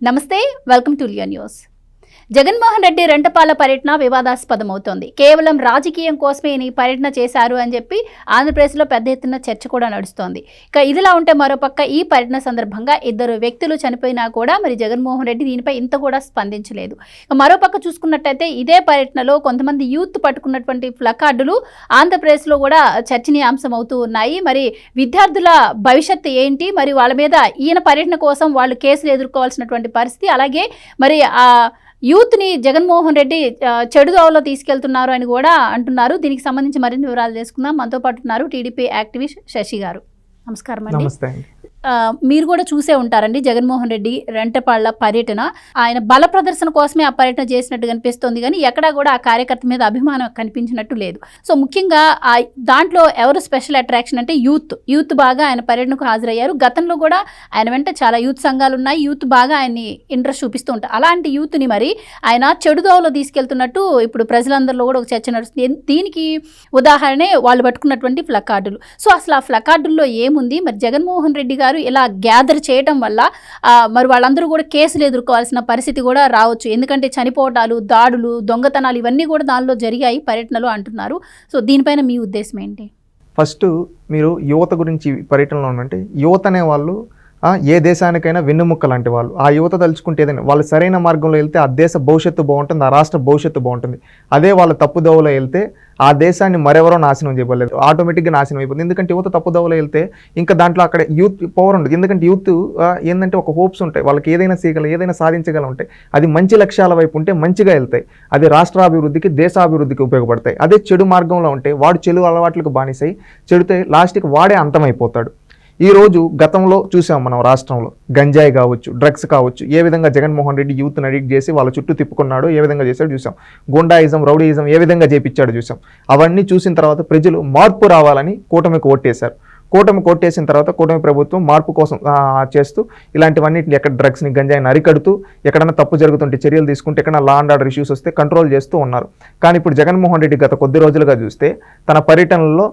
నమస్తే, welcome to Leo News. Jaganmohan Reddy Rentapalla పర్యటన వివాదాస్పదమవుతోంది. కేవలం రాజకీయం కోసమే ఈ పర్యటన చేశారు అని చెప్పి ఆంధ్రప్రదేశ్లో పెద్ద ఎత్తున చర్చ కూడా నడుస్తోంది. ఇక ఇదిలా ఉంటే మరోపక్క ఈ పర్యటన సందర్భంగా ఇద్దరు వ్యక్తులు చనిపోయినా కూడా మరి జగన్మోహన్ రెడ్డి దీనిపై ఇంత కూడా స్పందించలేదు. ఇక మరోపక్క చూసుకున్నట్టయితే ఇదే పర్యటనలో కొంతమంది యూత్ పట్టుకున్నటువంటి ప్లకార్డులు ఆంధ్రప్రదేశ్లో కూడా చర్చనీయాంశం అవుతూ ఉన్నాయి. మరి విద్యార్థుల భవిష్యత్తు ఏంటి, మరి వాళ్ళ మీద ఈయన పర్యటన కోసం వాళ్ళు కేసులు ఎదుర్కోవాల్సినటువంటి పరిస్థితి, అలాగే మరి యూత్ని జగన్మోహన్ రెడ్డి చెడు దోవలో తీసుకెళ్తున్నారు అని కూడా అంటున్నారు. దీనికి సంబంధించి మరిన్ని వివరాలు తెలుసుకుందాం. మనతో పాటు ఉన్నారు టీడీపీ యాక్టివిస్ట్ శశి గారు. నమస్కారం అండి. నమస్తే అండి. మీరు కూడా చూసే ఉంటారండి జగన్మోహన్ రెడ్డి రెంటపాళ్ల పర్యటన. ఆయన బల ప్రదర్శన కోసమే ఆ పర్యటన చేసినట్టు కనిపిస్తోంది, కానీ ఎక్కడా కూడా ఆ కార్యకర్త మీద అభిమానం కనిపించినట్టు లేదు. సో ముఖ్యంగా దాంట్లో ఎవరు స్పెషల్ అట్రాక్షన్ అంటే యూత్ బాగా ఆయన పర్యటనకు హాజరయ్యారు. గతంలో కూడా ఆయన వెంట చాలా యూత్ సంఘాలు ఉన్నాయి. యూత్ బాగా ఆయన్ని ఇంట్రెస్ట్ చూపిస్తూ ఉంటారు. అలాంటి యూత్ని మరి ఆయన చెడుదోవలో తీసుకెళ్తున్నట్టు ఇప్పుడు ప్రజలందరిలో కూడా ఒక చర్చ నడుస్తుంది. దీనికి ఉదాహరణే వాళ్ళు పట్టుకున్నటువంటి ప్లకార్డులు. సో అసలు ఆ ప్లకార్డుల్లో ఏముంది, మరి జగన్మోహన్ రెడ్డి గారు ఇలా గ్యాదర్ చేయడం వల్ల మరి వాళ్ళందరూ కూడా కేసులు ఎదుర్కోవాల్సిన పరిస్థితి కూడా రావచ్చు. ఎందుకంటే చనిపోవటాలు, దాడులు, దొంగతనాలు ఇవన్నీ కూడా దానిలో జరిగాయి పర్యటనలో అంటున్నారు. సో దీనిపైన మీ ఉద్దేశం ఏంటి? ఫస్ట్ మీరు యువత గురించి పర్యటనలో ఉన్నంటే యువత అనే వాళ్ళు ఏ దేశానికైనా వెన్నుముక్క లాంటి వాళ్ళు. ఆ యువత తలుచుకుంటే ఏదైనా వాళ్ళు సరైన మార్గంలో వెళ్తే ఆ దేశ భవిష్యత్తు బాగుంటుంది, ఆ రాష్ట్ర భవిష్యత్తు బాగుంటుంది. అదే వాళ్ళు తప్పుదోవలో వెళ్తే ఆ దేశాన్ని మరెవరో నాశనం చేయబడలేదు, ఆటోమేటిక్గా నాశనం అయిపోతుంది. ఎందుకంటే యువత తప్పుదోవలో వెళ్తే ఇంకా దాంట్లో అక్కడ యూత్ పవర్ ఉండదు. ఎందుకంటే యూత్ ఏంటంటే ఒక హోప్స్ ఉంటాయి, వాళ్ళకి ఏదైనా ఏదైనా సాధించగల ఉంటాయి. అది మంచి లక్ష్యాల వైపు ఉంటే మంచిగా వెళ్తాయి, అది రాష్ట్రాభివృద్ధికి దేశాభివృద్ధికి ఉపయోగపడతాయి. అదే చెడు మార్గంలో ఉంటే వాడు చెడు అలవాట్లకు బానిసై చెడితే లాస్ట్కి వాడే అంతమైపోతాడు. ఈరోజు గతంలో చూసాం మనం రాష్ట్రంలో గంజాయి కావచ్చు, డ్రగ్స్ కావచ్చు, ఏ విధంగా జగన్మోహన్ రెడ్డి యూత్ని అడిక్ట్ చేసి వాళ్ళ చుట్టూ తిప్పుకున్నాడో, ఏ విధంగా చేశాడో చూసాం. గుండాయిజం, రౌడీయిజం ఏ విధంగా చేపించాడో చూసాం. అవన్నీ చూసిన తర్వాత ప్రజలు మార్పు రావాలని కూటమికి ఓటేశారు. కూటమి కొట్టేసిన తర్వాత కూటమి ప్రభుత్వం మార్పు కోసం చేస్తూ ఇలాంటివన్నిటిని ఎక్కడ డ్రగ్స్ని, గంజాయిని అరికడుతూ ఎక్కడైనా తప్పు జరుగుతుంటే చర్యలు తీసుకుంటే ఎక్కడైనా లా అండ్ ఆర్డర్ ఇష్యూస్ వస్తే కంట్రోల్ చేస్తూ ఉన్నారు. కానీ ఇప్పుడు జగన్మోహన్ రెడ్డి గత కొద్ది రోజులుగా చూస్తే తన పర్యటనలో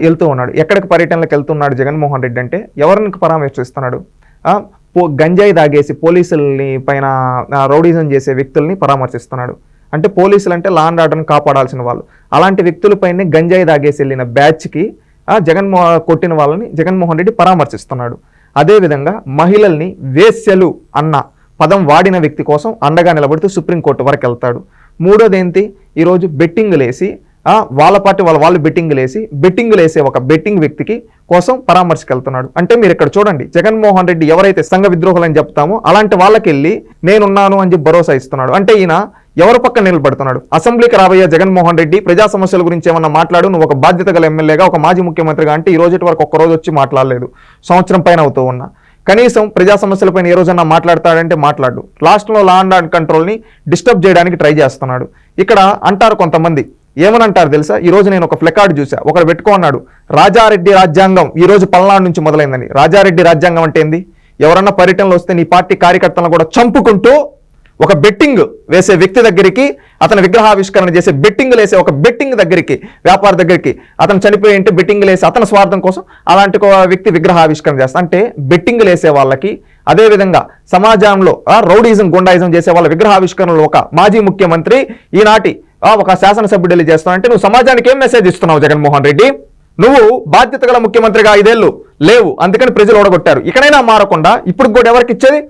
వెళ్తూ ఉన్నాడు. ఎక్కడికి పర్యటనలకు వెళ్తున్నాడు జగన్మోహన్ రెడ్డి అంటే ఎవరిని పరామర్శిస్తున్నాడు? గంజాయి తాగేసి పోలీసుల్ని పైన రౌడీజం చేసే వ్యక్తుల్ని పరామర్శిస్తున్నాడు. అంటే పోలీసులు అంటే లా అండ్ ఆర్డర్ని కాపాడాల్సిన వాళ్ళు. అలాంటి వ్యక్తులపైనే గంజాయి తాగేసి వెళ్ళిన బ్యాచ్కి కొట్టిన వాళ్ళని జగన్మోహన్ రెడ్డి పరామర్శిస్తున్నాడు. అదేవిధంగా మహిళల్ని వేశ్యలు అన్న పదం వాడిన వ్యక్తి కోసం అండగా నిలబడుతూ సుప్రీంకోర్టు వరకు వెళ్తాడు. మూడోది ఏంటి, ఈరోజు బెట్టింగ్లు వేసి వాళ్ళ పార్టీ వాళ్ళు బెట్టింగ్లు వేసే ఒక బెట్టింగ్ వ్యక్తికి కోసం పరామర్శకు వెళ్తున్నాడు. అంటే మీరు ఇక్కడ చూడండి, జగన్మోహన్ రెడ్డి ఎవరైతే సంఘ విద్రోహులని చెప్తామో అలాంటి వాళ్ళకి వెళ్ళి నేనున్నాను అని చెప్పి భరోసా ఇస్తున్నాడు. అంటే ఈయన ఎవరి పక్కన నిలబడుతున్నాడు? అసెంబ్లీకి రాబోయే జగన్మోహన్ రెడ్డి ప్రజా సమస్యల గురించి ఏమన్నా మాట్లాడు, నువ్వు ఒక బాధ్యత గల ఎమ్మెల్యేగా, ఒక మాజీ ముఖ్యమంత్రిగా అంటే ఈ రోజు వరకు ఒక్కరోజు వచ్చి మాట్లాడలేదు, సంవత్సరం పైన అవుతూ ఉన్నా. కనీసం ప్రజా సమస్యలపైన ఏ రోజన్నా మాట్లాడతాడంటే మాట్లాడు. లాస్ట్లో లా అండ్ ఆర్డర్ కంట్రోల్ని డిస్టర్బ్ చేయడానికి ట్రై చేస్తున్నాడు. ఇక్కడ అంటారు కొంతమంది, ఏమని అంటారు తెలుసా? ఈ రోజు నేను ఒక ప్లకార్డు చూసా, ఒకడు పెట్టుకున్నాడు, రాజారెడ్డి రాజ్యాంగం ఈ రోజు పల్నాడు నుంచి మొదలైందని. రాజారెడ్డి రాజ్యాంగం అంటే ఏంది? ఎవరన్నా పర్యటనలో వస్తే నీ పార్టీ కార్యకర్తలను కూడా చంపుకుంటూ ఒక బెట్టింగ్ వేసే వ్యక్తి దగ్గరికి, అతను విగ్రహావిష్కరణ చేసే బెట్టింగ్లు వేసే ఒక బెట్టింగ్ దగ్గరికి, వ్యాపార దగ్గరికి అతను చనిపోయి అంటే బెట్టింగ్లు వేసి అతని స్వార్థం కోసం అలాంటి ఒక వ్యక్తి విగ్రహావిష్కరణ చేస్తా అంటే బెట్టింగ్లు వేసే వాళ్ళకి, అదేవిధంగా సమాజంలో రౌడీజం, గుండాయిజం చేసే వాళ్ళ విగ్రహావిష్కరణలో ఒక మాజీ ముఖ్యమంత్రి ఈనాటి ఒక శాసనసభ్యుడు చేస్తానంటే నువ్వు సమాజానికి ఏం మెసేజ్ ఇస్తున్నావు జగన్మోహన్ రెడ్డి? నువ్వు బాధ్యత గల ముఖ్యమంత్రిగా 5 ఏళ్ళు లేవు, అందుకని ప్రజలు ఓడగొట్టారు. ఇకనైనా మారకుండా ఇప్పుడు కూడా ఎవరికి ఇచ్చేది?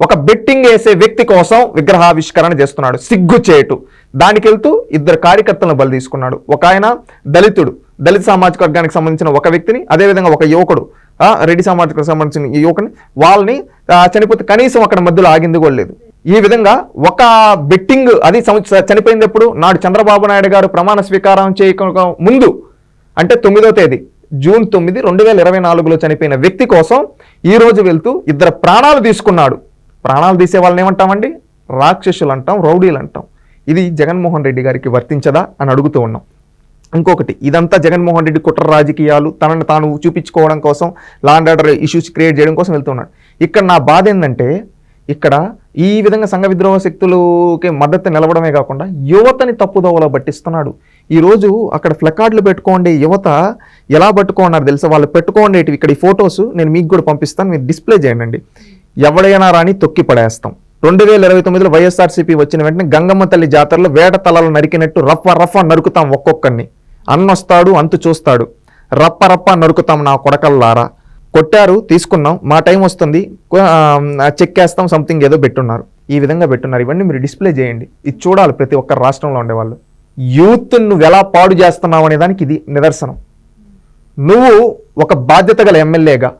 ఒక బెట్టింగ్ వేసే వ్యక్తి కోసం విగ్రహావిష్కరణ చేస్తున్నాడు, సిగ్గుచేటు. దానికి వెళ్తూ ఇద్దరు కార్యకర్తలను బలి తీసుకున్నాడు. ఒక ఆయన దళిత సామాజిక వర్గానికి సంబంధించిన ఒక వ్యక్తిని, అదేవిధంగా ఒక యువకుడు రెడ్డి సామాజిక సంబంధించిన యువకుని, వాళ్ళని చనిపోతే కనీసం అక్కడ మధ్యలో ఆగింది కూడా లేదు. ఈ విధంగా ఒక బెట్టింగ్, అది చనిపోయింది ఎప్పుడు? నాడు చంద్రబాబు నాయుడు గారు ప్రమాణ స్వీకారం చేయక ముందు, అంటే 9వ తేదీ జూన్ 9, 2024లో చనిపోయిన వ్యక్తి కోసం ఈ రోజు వెళ్తూ ఇద్దరు ప్రాణాలు తీసుకున్నాడు. ప్రాణాలు తీసే వాళ్ళని ఏమంటామండి? రాక్షసులు అంటాం, రౌడీలు అంటాం. ఇది జగన్మోహన్ రెడ్డి గారికి వర్తించదా అని అడుగుతూ ఉన్నాం. ఇంకొకటి, ఇదంతా జగన్మోహన్ రెడ్డి కుట్ర రాజకీయాలు, తనను తాను చూపించుకోవడం కోసం, లా అండ్ ఆర్డర్ ఇష్యూస్ క్రియేట్ చేయడం కోసం వెళ్తున్నాడు. ఇక్కడ నా బాధ ఏంటంటే, ఇక్కడ ఈ విధంగా సంఘ విద్రోహ శక్తులకి మద్దతు నిలవడమే కాకుండా యువతని తప్పుదోవలో పట్టిస్తున్నాడు. ఈరోజు అక్కడ ప్లకార్డులు పెట్టుకోండి, యువత ఎలా పట్టుకున్నారు తెలుసా? వాళ్ళు పెట్టుకోండేటివి ఇక్కడ ఈ ఫొటోస్ నేను మీకు కూడా పంపిస్తాను, మీరు డిస్ప్లే చేయండి. ఎవడైనా రాని తొక్కి పడేస్తాం, 2029లో వైఎస్ఆర్సీపీ వచ్చిన వెంటనే గంగమ్మ తల్లి జాతరలో వేట తలలు నరికినట్టు రఫ నరుకుతాం ఒక్కొక్కరిని. అన్నొస్తాడు అంతు చూస్తాడు, రప్ప నరుకుతాం నా కొడకల్లారా. కొట్టారు, తీసుకున్నాం, మా టైం వస్తుంది, చెక్కేస్తాం, సంథింగ్ ఏదో పెట్టున్నారు. ఈ విధంగా పెట్టున్నారు. ఇవన్నీ మీరు డిస్ప్లే చేయండి, ఇది చూడాలి ప్రతి ఒక్క రాష్ట్రంలో ఉండేవాళ్ళు. యూత్ నువ్వు ఎలా పాడు చేస్తున్నావు అనే దానికి ఇది నిదర్శనం. నువ్వు ఒక బాధ్యత గల ఎమ్మెల్యేగా,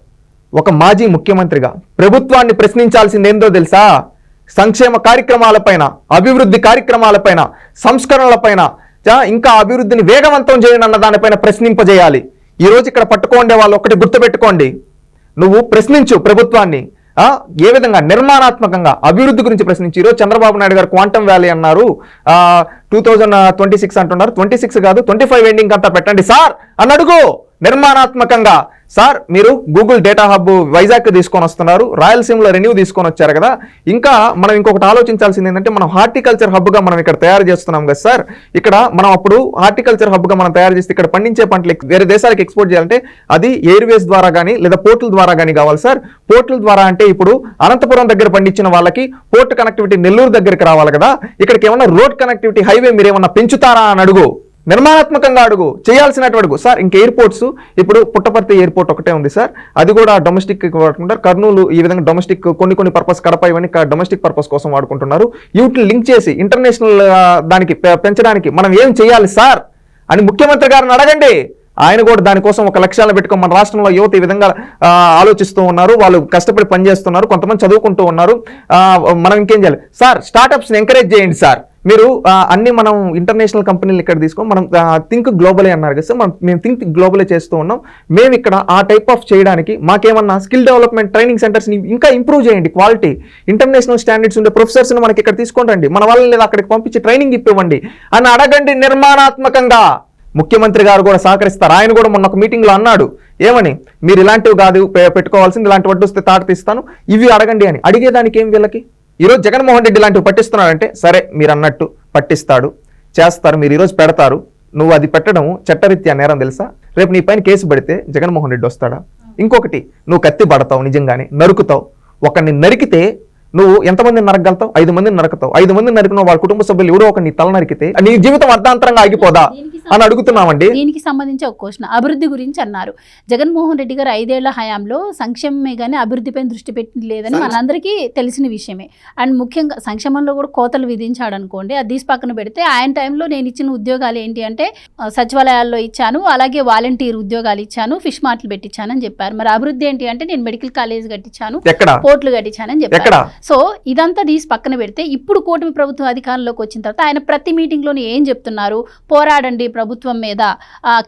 ఒక మాజీ ముఖ్యమంత్రిగా ప్రభుత్వాన్ని ప్రశ్నించాల్సింది ఏందో తెలుసా? సంక్షేమ కార్యక్రమాలపైన, అభివృద్ధి కార్యక్రమాలపైన, సంస్కరణలపైన, ఇంకా అభివృద్ధిని వేగవంతం చేయండి అన్న దానిపైన ప్రశ్నింపజేయాలి. ఈరోజు ఇక్కడ పట్టుకోండే వాళ్ళు ఒకటి గుర్తుపెట్టుకోండి, నువ్వు ప్రశ్నించు ప్రభుత్వాన్ని. ఏ విధంగా నిర్మాణాత్మకంగా అభివృద్ధి గురించి ప్రశ్నించి. ఈరోజు చంద్రబాబు నాయుడు గారు క్వాంటమ్ వ్యాలీ అన్నారు, 2026 అంటున్నారు. 26 కాదు 25 ఎండింగ్ అంతా పెట్టండి సార్ అని అడుగు. నిర్మాణాత్మకంగా సార్ మీరు గూగుల్ డేటా హబ్ వైజాగ్ తీసుకొని వస్తున్నారు, రాయలసీమలో రెన్యూ తీసుకొని వచ్చారు కదా. ఇంకా మనం ఇంకొకటి ఆలోచించాల్సింది ఏంటంటే, మనం హార్టికల్చర్ హబ్గా మనం ఇక్కడ తయారు చేస్తున్నాం కదా సార్. ఇక్కడ మనం అప్పుడు హార్టికల్చర్ హబ్గా మనం తయారు చేస్తే ఇక్కడ పండించే పంటలు వేరే దేశాలకు ఎక్స్పోర్ట్ చేయాలంటే అది ఎయిర్వేస్ ద్వారా కానీ లేదా పోర్టుల ద్వారా కానీ కావాలి సార్. పోర్టుల ద్వారా అంటే ఇప్పుడు అనంతపురం దగ్గర పండించిన వాళ్ళకి పోర్ట్ కనెక్టివిటీ నెల్లూరు దగ్గరికి రావాలి కదా. ఇక్కడికి ఏమన్నా రోడ్ కనెక్టివిటీ హైవే మీరు ఏమన్నా పెంచుతారా అని అడుగు. నిర్మాణాత్మకంగా అడుగు, చేయాల్సినట్టు అడుగు. సార్ ఇంక ఎయిర్పోర్ట్స్ ఇప్పుడు పుట్టపర్తి ఎయిర్పోర్ట్ ఒకటే ఉంది సార్, అది కూడా డొమెస్టిక్ వాడుకుంటారు. కర్నూలు ఈ విధంగా డొమెస్టిక్ కొన్ని పర్పస్, కడప ఇవన్నీ డొమెస్టిక్ పర్పస్ కోసం వాడుకుంటున్నారు. వీటిని లింక్ చేసి ఇంటర్నేషనల్ దానికి పెంచడానికి మనం ఏం చేయాలి సార్ అని ముఖ్యమంత్రి గారిని అడగండి. ఆయన కూడా దానికోసం ఒక లక్ష్యాలను పెట్టుకొని మన రాష్ట్రంలో యువత ఈ విధంగా ఆలోచిస్తూ ఉన్నారు, వాళ్ళు కష్టపడి పనిచేస్తున్నారు, కొంతమంది చదువుకుంటూ ఉన్నారు. మనం ఇంకేం చేయాలి సార్? స్టార్టప్స్ని ఎంకరేజ్ చేయండి సార్. మీరు అన్ని మనం ఇంటర్నేషనల్ కంపెనీలు ఇక్కడ తీసుకొని మనం థింక్ గ్లోబలే అన్నారు కదా సార్, మేము థింక్ గ్లోబలే చేస్తూ ఉన్నాం. మేము ఇక్కడ ఆ టైప్ ఆఫ్ చేయడానికి మాకేమన్నా స్కిల్ డెవలప్మెంట్ ట్రైనింగ్ సెంటర్స్ని ఇంకా ఇంప్రూవ్ చేయండి. క్వాలిటీ ఇంటర్నేషనల్ స్టాండర్డ్స్ ఉండే ప్రొఫెసర్స్ని మనకి ఇక్కడ తీసుకొని రండి, మన వాళ్ళని లేదా అక్కడికి పంపించి ట్రైనింగ్ ఇప్పివ్వండి అని అడగండి నిర్మాణాత్మకంగా. ముఖ్యమంత్రి గారు కూడా సహకరిస్తారు. ఆయన కూడా మొన్న ఒక మీటింగ్లో అన్నాడు, ఏమని మీరు ఇలాంటివి కాదు పెట్టుకోవాల్సింది, ఇలాంటి వడ్డు వస్తే తాట తీస్తాను, ఇవి అడగండి అని. అడిగేదానికి ఏం వీళ్ళకి? ఈరోజు జగన్మోహన్ రెడ్డి ఇలాంటివి పట్టిస్తున్నాడంటే సరే మీరు అన్నట్టు పట్టిస్తాడు, చేస్తారు, మీరు ఈరోజు పెడతారు. నువ్వు అది పెట్టడం చట్టరీత్యా నేరం తెలుసా? రేపు నీ పైన కేసు పడితే జగన్మోహన్ రెడ్డి వస్తాడా? ఇంకొకటి, నువ్వు కత్తి పడతావు, నిజంగానే నరుకుతావు. ఒకరిని నరికితే నువ్వు ఎంతమందిని నరకగలుగుతావు? 5 మందిని నరుకుతావు. 5 మందిని నరికిన వాళ్ళ కుటుంబ సభ్యులు ఎవరో ఒక నీ తల నరికితే నీ జీవితం అర్ధాంతరంగా ఆగిపోదా అని అడుగుతున్నామండి. దీనికి సంబంధించి ఒక క్వశ్చన్, అభివృద్ధి గురించి అన్నారు. జగన్మోహన్ రెడ్డి గారు 5 ఏళ్ల హయాంలో సంక్షేమమే కానీ అభివృద్ధిపై దృష్టి పెట్టి లేదని మనందరికీ తెలిసిన విషయమే. అండ్ ముఖ్యంగా సంక్షేమంలో కూడా కోతలు విధించాడు అనుకోండి, అది తీసి పక్కన పెడితే ఆయన టైంలో నేను ఇచ్చిన ఉద్యోగాలు ఏంటి అంటే సచివాలయాల్లో ఇచ్చాను, అలాగే వాలంటీర్ ఉద్యోగాలు ఇచ్చాను, ఫిష్ మార్ట్లు పెట్టించానని చెప్పారు. మరి అభివృద్ధి ఏంటి అంటే నేను మెడికల్ కాలేజ్ కట్టించాను, పోర్టులు కట్టించానని చెప్పారు. సో ఇదంతా తీసి పక్కన పెడితే ఇప్పుడు కూటమి ప్రభుత్వం అధికారంలోకి వచ్చిన తర్వాత ఆయన ప్రతి మీటింగ్లోనే ఏం చెప్తున్నారు? పోరాడండి ప్రభుత్వం మీద,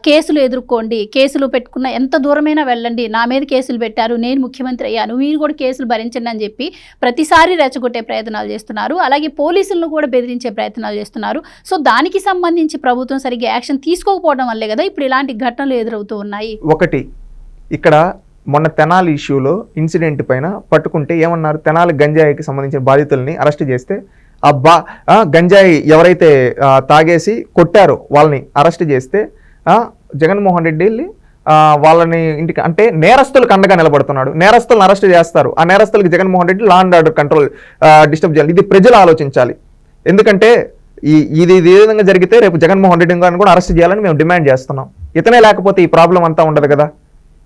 కేసులు ఎదుర్కోండి, కేసులు పెట్టుకున్న ఎంత దూరమైనా వెళ్ళండి, నా మీద కేసులు పెట్టారు, నేను ముఖ్యమంత్రి అయ్యాను, మీరు కూడా కేసులు భరించండి అని చెప్పి ప్రతిసారి రెచ్చగొట్టే ప్రయత్నాలు చేస్తున్నారు. అలాగే పోలీసులను కూడా బెదిరించే ప్రయత్నాలు చేస్తున్నారు. సో దానికి సంబంధించి ప్రభుత్వం సరిగ్గా యాక్షన్ తీసుకోకపోవడం వల్లే కదా ఇప్పుడు ఇలాంటి ఘటనలు ఎదురవుతూ ఉన్నాయి. ఒకటి ఇక్కడ మొన్న తెనాలి ఇష్యూలో ఇన్సిడెంట్ పైన పట్టుకుంటే ఏమన్నారు? తెనాలి గంజాయికి సంబంధించిన బాధితుల్ని అరెస్ట్ చేస్తే గంజాయి ఎవరైతే తాగేసి కొట్టారో వాళ్ళని అరెస్ట్ చేస్తే జగన్మోహన్ రెడ్డి వెళ్ళి వాళ్ళని ఇంటికి అంటే నేరస్తులకు అండగా నిలబడుతున్నాడు. నేరస్తులను అరెస్ట్ చేస్తారు, ఆ నేరస్తులకు Jaganmohan Reddy law and order control disturb చేయాలి. ఇది ప్రజలు ఆలోచించాలి. ఎందుకంటే ఇది ఏ విధంగా జరిగితే రేపు జగన్మోహన్ రెడ్డి గారిని కూడా అరెస్ట్ చేయాలని మేము డిమాండ్ చేస్తున్నాం. ఇతనే లేకపోతే ఈ ప్రాబ్లం అంతా ఉండదు కదా.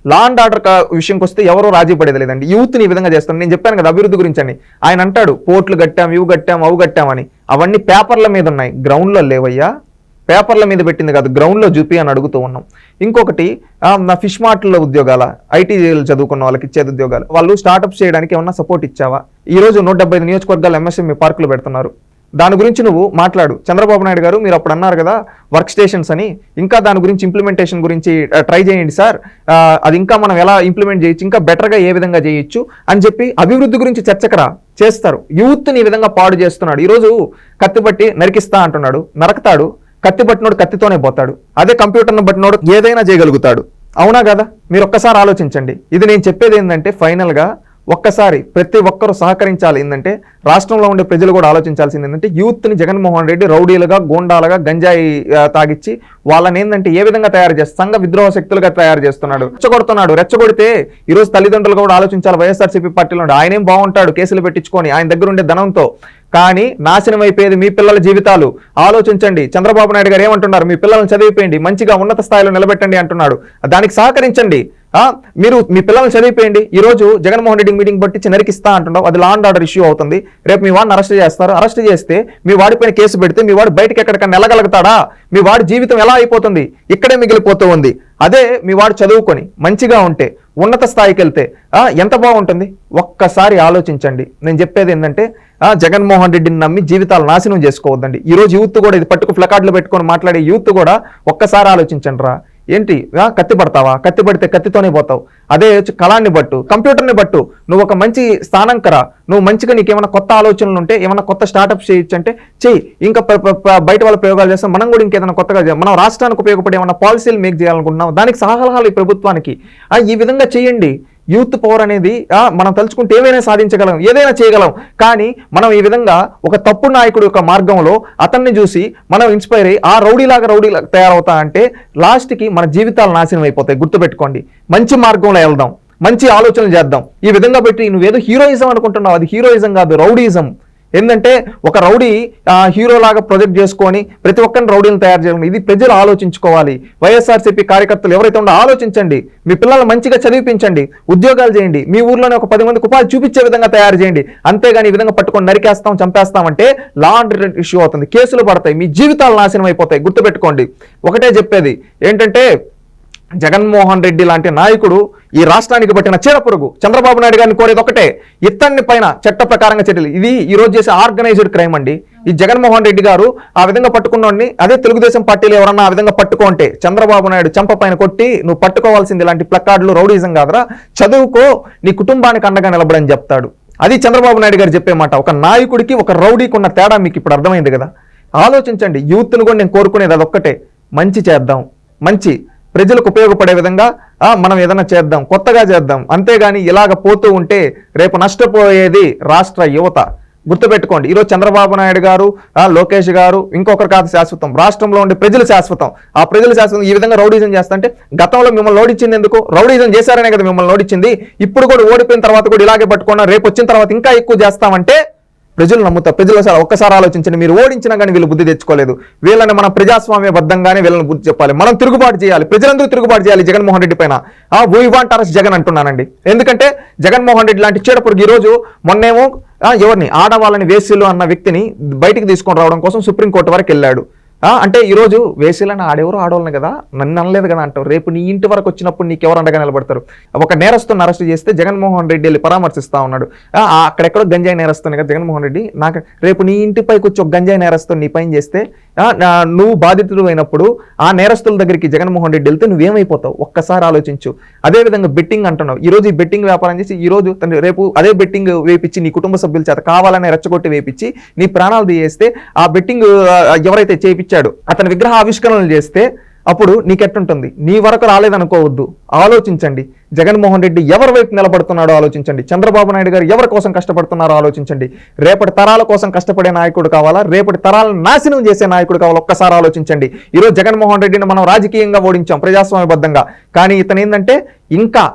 లా అండ్ ఆర్డర్ విషయంకి వస్తే ఎవరో రాజీ పడేది లేదండి. యూత్ని ఈ విధంగా చేస్తాను. నేను చెప్పాను కదా అభివృద్ధి గురించి అని. ఆయన అంటాడు పోర్ట్లు కట్టాం, ఇవి కట్టాం, అవి కట్టామని. అవన్నీ పేపర్ల మీద ఉన్నాయి, గ్రౌండ్లో లేవయ్యా. పేపర్ల మీద పెట్టింది కాదు, గ్రౌండ్లో చూపి అని అడుగుతూ ఉన్నాం. ఇంకొకటి నా ఫిష్ మార్ట్లో ఉద్యోగాల, ఐటీలు చదువుకున్న వాళ్ళకి ఇచ్చేది ఉద్యోగాలు, వాళ్ళు స్టార్ట్అప్స్ చేయడానికి ఏమన్నా సపోర్ట్ ఇచ్చావా? ఈరోజు 175 నియోజకవర్గాలు ఎంఎస్ఎంఈ పార్కులు పెడుతున్నారు. దాని గురించి నువ్వు మాట్లాడు. చంద్రబాబు నాయుడు గారు మీరు అప్పుడు అన్నారు కదా వర్క్ స్టేషన్స్ అని, ఇంకా దాని గురించి ఇంప్లిమెంటేషన్ గురించి ట్రై చేయండి సార్, అది ఇంకా మనం ఎలా ఇంప్లిమెంట్ చేయొచ్చు, ఇంకా బెటర్గా ఏ విధంగా చేయొచ్చు అని చెప్పి అభివృద్ధి గురించి చర్చకరా చేస్తారు. యూత్ని ఈ విధంగా పాడు చేస్తున్నాడు. ఈరోజు కత్తి పట్టి నరికిస్తా అంటున్నాడు, నరకతాడు. కత్తి పట్టినోడు కత్తితోనే పోతాడు, అదే కంప్యూటర్ను పట్టినోడు ఏదైనా చేయగలుగుతాడు. అవునా కదా? మీరు ఒక్కసారి ఆలోచించండి. ఇది నేను చెప్పేది ఏంటంటే ఫైనల్గా ఒక్కసారి ప్రతి ఒక్కరూ సహకరించాలి. ఏంటంటే రాష్ట్రంలో ఉండే ప్రజలు కూడా ఆలోచించాల్సింది ఏంటంటే యూత్ని జగన్మోహన్ రెడ్డి రౌడీలుగా, గోండాలుగా, గంజాయి తాగిచ్చి వాళ్ళని ఏంటంటే ఏ విధంగా తయారు చేస్తారు, సంఘ విద్రోహ శక్తులుగా తయారు చేస్తున్నాడు, రెచ్చగొడుతున్నాడు. రెచ్చగొడితే ఈరోజు తల్లిదండ్రులు కూడా ఆలోచించాలి. వైఎస్ఆర్సీపీ పార్టీలో ఆయనేం బాగుంటాడు కేసులు పెట్టించుకొని ఆయన దగ్గర ఉండే ధనంతో, కానీ నాశనం అయిపోయేది మీ పిల్లల జీవితాలు. ఆలోచించండి. చంద్రబాబు నాయుడు గారు ఏమంటున్నారు, మీ పిల్లల్ని చదివిపోయండి, మంచిగా ఉన్నత స్థాయిలో నిలబెట్టండి అంటున్నాడు. దానికి సహకరించండి. మీరు మీ పిల్లల్ని చదివిపోయండి. ఈ రోజు జగన్మోహన్ రెడ్డి మీటింగ్ పట్టించి నరికిస్తా అంటున్నావు, అది లా అండ్ ఆర్డర్ ఇష్యూ అవుతుంది. రేపు మీ వాడిని అరెస్ట్ చేస్తారు. అరెస్ట్ చేస్తే మీ వాడిపైన కేసు పెడితే మీ వాడు బయటకి ఎక్కడికన్నా వెళ్ళగలుగుతాడా? మీ వాడి జీవితం ఎలా అయిపోతుంది? ఇక్కడే మిగిలిపోతూ ఉంది. అదే మీ వాడు చదువుకొని మంచిగా ఉంటే, ఉన్నత స్థాయికి వెళ్తే ఎంత బాగుంటుంది. ఒక్కసారి ఆలోచించండి. నేను చెప్పేది ఏంటంటే జగన్మోహన్ రెడ్డిని నమ్మి జీవితాలు నాశనం చేసుకోవద్దండి. ఈ రోజు యూత్ కూడా ఇది పట్టుకు ప్లకార్డులు పెట్టుకొని మాట్లాడే యూత్ కూడా ఒక్కసారి ఆలోచించండి రా. ఏంటి కత్తి పడతావా? కత్తి పడితే కత్తితోనే పోతావు. అదే కళాన్ని బట్టు, కంప్యూటర్ని బట్టు, నువ్వు ఒక మంచి స్థానం కరా. నువ్వు మంచిగా నీకేమైనా కొత్త ఆలోచనలు ఉంటే, ఏమైనా కొత్త స్టార్ట్అప్స్ చేయొచ్చు అంటే చెయ్యి. ఇంకా బయట వాళ్ళ ప్రయోగాలు చేస్తాం. మనం కూడా ఇంకేదైనా కొత్తగా చేయాలి. మనం రాష్ట్రానికి ఉపయోగపడే ఏమైనా పాలసీలు మేక్ చేయాలనుకుంటున్నాం. దానికి సలహాలు ఈ ప్రభుత్వానికి ఈ విధంగా చేయండి. యూత్ పవర్ అనేది మనం తలుచుకుంటే ఏమైనా సాధించగలం, ఏదైనా చేయగలం. కానీ మనం ఈ విధంగా ఒక తప్పు నాయకుడు యొక్క మార్గంలో అతన్ని చూసి మనం ఇన్స్పైర్ అయ్యి రౌడీలాగా తయారవుతా అంటే లాస్ట్కి మన జీవితాలు నాశనం అయిపోతాయి. గుర్తుపెట్టుకోండి. మంచి మార్గంలో వెళ్దాం, మంచి ఆలోచనలు చేద్దాం. ఈ విధంగా పెట్టి నువ్వేదో హీరోయిజం అనుకుంటున్నావు, అది హీరోయిజం కాదు, రౌడీజం. ఏంటంటే ఒక రౌడీ హీరోలాగా ప్రొజెక్ట్ చేసుకొని ప్రతి ఒక్కరిని రౌడీని తయారు చేయడం, ఇది ప్రజలు ఆలోచించుకోవాలి. వైఎస్ఆర్సీపీ కార్యకర్తలు ఎవరైతే ఉందో ఆలోచించండి. మీ పిల్లల్ని మంచిగా చదివించండి, ఉద్యోగాలు చేయండి, మీ ఊర్లోనే ఒక 10 మందికి ఉపాధి చూపించే విధంగా తయారు చేయండి. అంతేగాని ఈ విధంగా పట్టుకొని నరికేస్తాం, చంపేస్తామంటే లా అండ్ ఆర్డర్ ఇష్యూ అవుతుంది, కేసులు పడతాయి, మీ జీవితాలు నాశనం అయిపోతాయి. గుర్తుపెట్టుకోండి. ఒకటే చెప్పేది ఏంటంటే జగన్మోహన్ రెడ్డి లాంటి నాయకుడు ఈ రాష్ట్రానికి పట్టిన చీడపురుగు. చంద్రబాబు నాయుడు గారిని కోరేది ఒకటే, ఇతన్ని పైన చట్ట ప్రకారంగా చర్యలు. ఇది ఈ రోజు చేసే ఆర్గనైజ్డ్ క్రైమ్ అండి. ఈ జగన్మోహన్ రెడ్డి గారు ఆ విధంగా పట్టుకున్నోడిని అదే తెలుగుదేశం పార్టీలో ఎవరన్నా ఆ విధంగా పట్టుకుంటే చంద్రబాబు నాయుడు చెంప పైన కొట్టి, నువ్వు పట్టుకోవాల్సింది ఇలాంటి ప్లకార్డులు, రౌడీజం కాదురా, చదువుకో, నీ కుటుంబానికి అండగా నిలబడని చెప్తాడు. అది చంద్రబాబు నాయుడు గారు చెప్పే మాట. ఒక నాయకుడికి ఒక రౌడీకి ఉన్న తేడా మీకు ఇప్పుడు అర్థమైంది కదా. ఆలోచించండి. యూత్ను కూడా నేను కోరుకునేది అదొక్కటే, మంచి చేద్దాం, మంచి ప్రజలకు ఉపయోగపడే విధంగా మనం ఏదైనా చేద్దాం, కొత్తగా చేద్దాం. అంతేగాని ఇలాగ పోతూ ఉంటే రేపు నష్టపోయేది రాష్ట్ర యువత. గుర్తుపెట్టుకోండి. ఈరోజు చంద్రబాబు నాయుడు గారు, లోకేష్ గారు, ఇంకొకరు కాదు శాశ్వతం, రాష్ట్రంలో ఉండే ప్రజలు శాశ్వతం. ఆ ప్రజలు శాశ్వతం. ఈ విధంగా రౌడీజం చేస్తుంటే గతంలో మిమ్మల్ని ఓడించింది ఎందుకు? రౌడీజం చేశారనే కదా మిమ్మల్ని ఓడించింది. ఇప్పుడు కూడా ఓడిపోయిన తర్వాత కూడా ఇలాగే పట్టుకున్నా, రేపు వచ్చిన తర్వాత ఇంకా ఎక్కువ చేస్తామంటే ప్రజలు నమ్ముతారు. ప్రజలు ఒక్కసారి ఆలోచించండి. మీరు ఓడించినా కానీ వీళ్ళు బుద్ధి తెచ్చుకోలేదు. వీళ్ళని మనం ప్రజాస్వామ్యబద్ధంగానే వీళ్ళని బుద్ధి చెప్పాలి. మనం తిరుగుబాటు చేయాలి, ప్రజలందరూ తిరుగుబాటు చేయాలి జగన్మోహన్ రెడ్డి పైన. వీ వాంట్ అరెస్ట్ జగన్ అంటున్నానండి. ఎందుకంటే జగన్మోహన్ రెడ్డి లాంటి చీడపురుగు ఈరోజు మొన్నేమో ఎవరిని, ఆడవాళ్ళని వేసీలు అన్న వ్యక్తిని బయటికి తీసుకొని రావడం కోసం సుప్రీంకోర్టు వరకు వెళ్ళాడు. అంటే ఈరోజు వేసీలను ఆడెవరు ఆడవాళ్ళని కదా, నన్ను అనలేదు కదా అంటారు. రేపు నీ ఇంటి వరకు వచ్చినప్పుడు నీకు ఎవరు అండగా నిలబడతారు? ఒక నేరస్తుని అరెస్ట్ చేస్తే జగన్మోహన్ రెడ్డి వెళ్ళి పరామర్శిస్తా ఉన్నాడు. అక్కడెక్కడో గంజాయి నేరస్తుని కదా జగన్మోహన్ రెడ్డి. నాకు రేపు నీ ఇంటిపైకి వచ్చి ఒక గంజాయి నేరస్తుని నీ పైన చేస్తే నువ్వు బాధితుడు అయినప్పుడు ఆ నేరస్తుల దగ్గరికి జగన్మోహన్ రెడ్డి వెళ్తే నువ్వేమైపోతావు? ఒక్కసారి ఆలోచించు. అదేవిధంగా బెట్టింగ్ అంటున్నావు. ఈరోజు ఈ బెట్టింగ్ వ్యాపారం చేసి ఈరోజు రేపు అదే బెట్టింగ్ వేపించి నీ కుటుంబ సభ్యుల చేత కావాలనే రెచ్చగొట్టి వేపించి నీ ప్రాణాలు తీయేస్తే ఆ బెట్టింగ్ ఎవరైతే చేపించాడు అతని విగ్రహ ఆవిష్కరణలు చేస్తే అప్పుడు నీకెట్టుంటుంది? నీ వరకు రాలేదనుకోవద్దు. ఆలోచించండి. జగన్మోహన్ రెడ్డి ఎవరి వైపు నిలబడుతున్నాడో ఆలోచించండి. చంద్రబాబు నాయుడు గారు ఎవరి కోసం కష్టపడుతున్నారో ఆలోచించండి. రేపటి తరాల కోసం కష్టపడే నాయకుడు కావాలా, రేపటి తరాలను నాశనం చేసే నాయకుడు కావాలా? ఒక్కసారి ఆలోచించండి. ఈరోజు జగన్మోహన్ రెడ్డిని మనం రాజకీయంగా ఓడించాం, ప్రజాస్వామ్యబద్ధంగా. కానీ ఇతను ఏంటంటే ఇంకా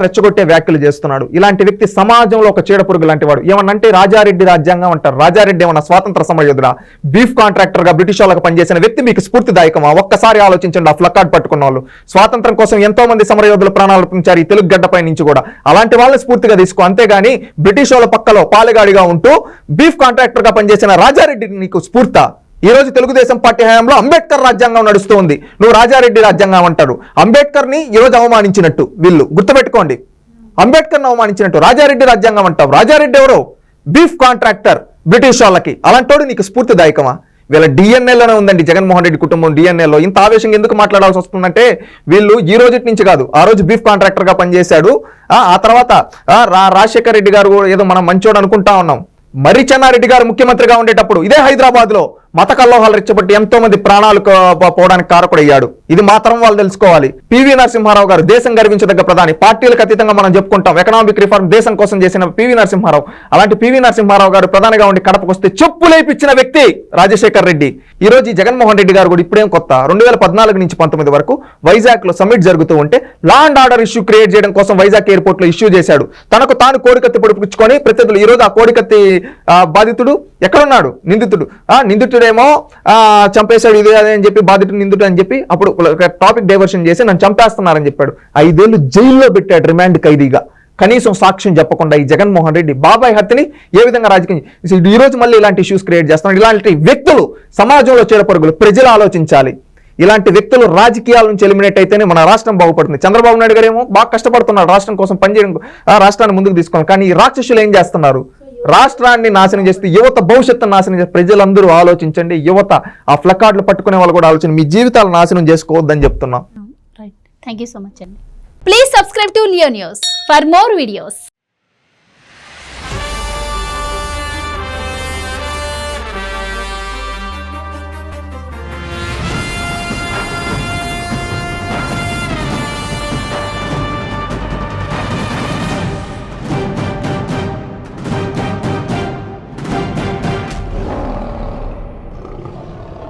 రెచ్చగొట్టే వ్యాఖ్యలు చేస్తున్నాడు. ఇలాంటి వ్యక్తి సమాజంలో ఒక చీడపురుగు లాంటి వాడు. ఏమన్నంటే రాజారెడ్డి రాజ్యాంగం అంటారు. రాజారెడ్డి ఏమన్నా స్వాతంత్ర సమరయోధుడా? బీఫ్ కాంట్రాక్టర్ గా బ్రిటిష్ వాళ్ళకు పనిచేసిన వ్యక్తి మీకు స్ఫూర్తిదాయకమా? ఒక్కసారి ఆలోచించండి. ఆ ఫ్లకార్డ్ పట్టుకున్న వాళ్ళు స్వాతంత్రం కోసం ఎంతో మంది సమరయోధులు ప్రాణాలు అర్పించారు ఈ తెలుగు గడ్డపై నుంచి కూడా. అలాంటి వాళ్ళని స్ఫూర్తిగా తీసుకో. అంతేగాని బ్రిటిష్ వాళ్ళ పక్కలో పాలెగాడిగా ఉంటూ బీఫ్ కాంట్రాక్టర్ గా పనిచేసిన రాజారెడ్డి నీకు స్ఫూర్త? ఈ రోజు తెలుగుదేశం పార్టీ హయాంలో అంబేద్కర్ రాజ్యాంగం నడుస్తూ ఉంది, నువ్వు రాజారెడ్డి రాజ్యాంగం అంటారు. అంబేద్కర్ ని ఈ రోజు అవమానించినట్టు వీళ్ళు. గుర్తుపెట్టుకోండి. అంబేద్కర్ ని అవమానించినట్టు రాజారెడ్డి రాజ్యాంగం అంటావు. రాజారెడ్డి ఎవరు? బీఫ్ కాంట్రాక్టర్ బ్రిటిష్ వాళ్ళకి. అలాంటోడు నీకు స్ఫూర్తిదాయకమా? వీళ్ళ డిఎన్ఏలోనే ఉందండి జగన్మోహన్ రెడ్డి కుటుంబం డిఎన్ఏలో. ఇంత ఆవేశంగా ఎందుకు మాట్లాడాల్సి వస్తుందంటే వీళ్ళు ఈ రోజు నుంచి కాదు, ఆ రోజు బీఫ్ కాంట్రాక్టర్ గా పనిచేశాడు. ఆ తర్వాత రాజశేఖర్ రెడ్డి గారు ఏదో మనం మంచోడు అనుకుంటా ఉన్నాం. మర్రి చెన్నారెడ్డి గారు ముఖ్యమంత్రిగా ఉండేటప్పుడు ఇదే హైదరాబాద్ లో మత కల్లోహాలు రెచ్చబట్టి ఎంతో మంది ప్రాణాలు పోవడానికి కారకుడయ్యాడు. ఇది మాత్రం వాళ్ళు తెలుసుకోవాలి. పివి నరసింహారావు గారు దేశం గర్వించదగ్గ ప్రధాని, పార్టీలకు అతీతంగా మనం చెప్పుకుంటాం ఎకనామిక్ రిఫార్మ్ దేశం కోసం చేసిన పివి నరసింహారావు. అలాంటి పివి నరసింహారావు గారు ప్రధానిగా ఉండి కడపకు వస్తే చెప్పులేపిచ్చిన వ్యక్తి రాజశేఖర్ రెడ్డి. ఈ రోజు ఈ జగన్మోహన్ రెడ్డి గారు కూడా ఇప్పుడేం కొత్త, 2014 నుంచి 19 వరకు వైజాగ్ లో సమ్మిట్ జరుగుతూ ఉంటే లా అండ్ ఆర్డర్ ఇష్యూ క్రియేట్ చేయడం కోసం వైజాగ్ ఎయిర్పోర్ట్ లో ఇష్యూ చేశాడు. తనకు తాను కోడికత్తి పొడిపించుకొని ప్రత్యర్థులు. ఈ రోజు ఆ కోడికత్తి బాధితుడు ఎక్కడున్నాడు? నిందితుడేమో చంపేశాడు ఇది అదే అని చెప్పి, బాధితుడు నిందితుడు అని చెప్పి అప్పుడు టాపిక్ డైవర్షన్ చేసి నన్ను చంపేస్తున్నారని చెప్పాడు. 5 ఏళ్ళు జైల్లో పెట్టాడు రిమాండ్ ఖైదీగా. కనీసం సాక్ష్యం చెప్పకుండా ఈ జగన్మోహన్ రెడ్డి బాబాయ్ హత్యని ఏ విధంగా రాజకీయం ఈ రోజు మళ్ళీ ఇలాంటి ఇష్యూస్ క్రియేట్ చేస్తున్నాడు. ఇలాంటి వ్యక్తులు సమాజంలో చేరపరుగులు, ప్రజలు ఆలోచించాలి. ఇలాంటి వ్యక్తులు రాజకీయాల నుంచి ఎలిమినేట్ అయితేనే మన రాష్ట్రం బాగుపడుతుంది. చంద్రబాబు నాయుడు గారు ఏమో బాగా కష్టపడుతున్నారు రాష్ట్రం కోసం పనిచేయడం, రాష్ట్రాన్ని ముందుకు తీసుకోవాలి. కానీ ఈ రాక్షసులు ఏం చేస్తున్నారు? రాష్ట్రాన్ని నాశనం చేస్తే యువత భవిష్యత్తును నాశనం చేస్తే ప్రజలందరూ ఆలోచించండి. యువత ఆ ఫ్లకార్డులు పట్టుకునే వాళ్ళు కూడా ఆలోచన, మీ జీవితాలు నాశనం చేసుకోవద్దని చెప్తున్నాం. Right, thank you so much అండి. Please subscribe to Leo News for more videos.